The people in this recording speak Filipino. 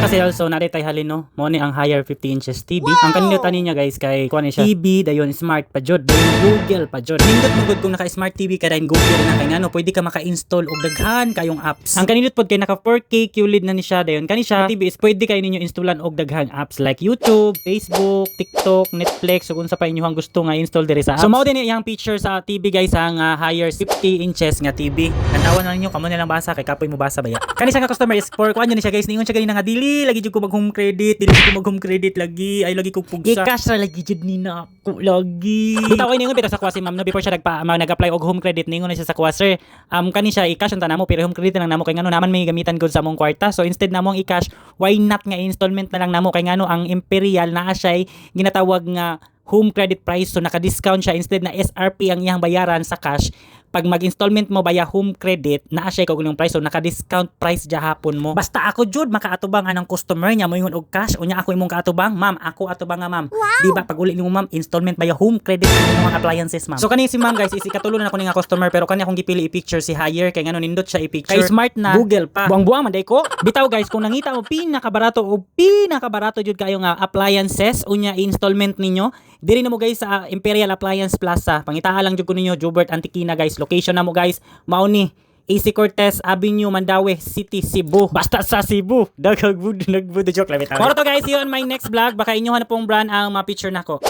kasi also na tay halino mo ni ang higher 50 inches TV. Ang kanilutan niya guys kay kuan siya TV dayon smart pa jud, dayon Google pa jud. Nindot mo gud kung naka smart TV ka dayon Google na kay ngano pwede ka maka-install og daghan kayong apps. Ang kanindot pod kay naka 4K QLED na ni siya dayon kani siya TV is pwede kay ninyo installan og daghang apps like YouTube, Facebook, TikTok, Netflix ug unsa pa inyo ang gusto nga install diri sa apps. So mao din iyang feature sa TV guys ang higher 50 inches nga TV. Kantawan na ninyo kamo nilang basa kay kapoy mo basa baya. Kani siya nga customer is for kuan niya siya guys, ningon siya ganina nga dili lagi jud ko mag home credit, dili ko mag home credit lagi, ay lagi ko pugsa. I-cash ra lagi jud ni na ako lagi. Bitaw kay ningon bitaw sa kuha si ma'am no before siya nag-apply og home credit ningon na siya sa kuha sir. Kani siya i-cash unta namo pero home credit lang namo kay ngano naman may gamitan gud sa among kwarta. So instead namo i-cash, why not nga installment na lang namo kay ngano ang Imperial naa siya ginatawag nga home credit price, so naka-discount siya instead na SRP ang iyang bayaran sa cash. Pag mag-installment mo via home credit, naa siya kog price, so naka-discount price hapon mo. Basta ako jud makaatubang anang customer niya moingon og cash, unya ako imong kaatubang, ma'am, ako atubang nga ma'am. Wow. Di ba pag uli nimo ma'am, installment via home credit ang mga appliances ma'am. So kani si ma'am guys, is ikatulo na ako ni nga customer pero kani akong gipili i-picture si higher kay ngano nindot siya i-picture. Kay smart na Google pa. Buang-buang man day ko. Bitaw guys, kung nangita mo pinakabarato jud kayo nga appliances unya installment ninyo, diri na mo guys sa Imperial Appliance Plaza. Pangitaa lang jud ko ninyo Jobert Antikina guys. Location na mo guys, mao ni AC Cortez Avenue, Mandaue City, Cebu. Basta sa Cebu. Nagbudo joke lang bitaw. Para to guys, see you on my next vlog. Baka inyo na pong brand ang ma-picture nako.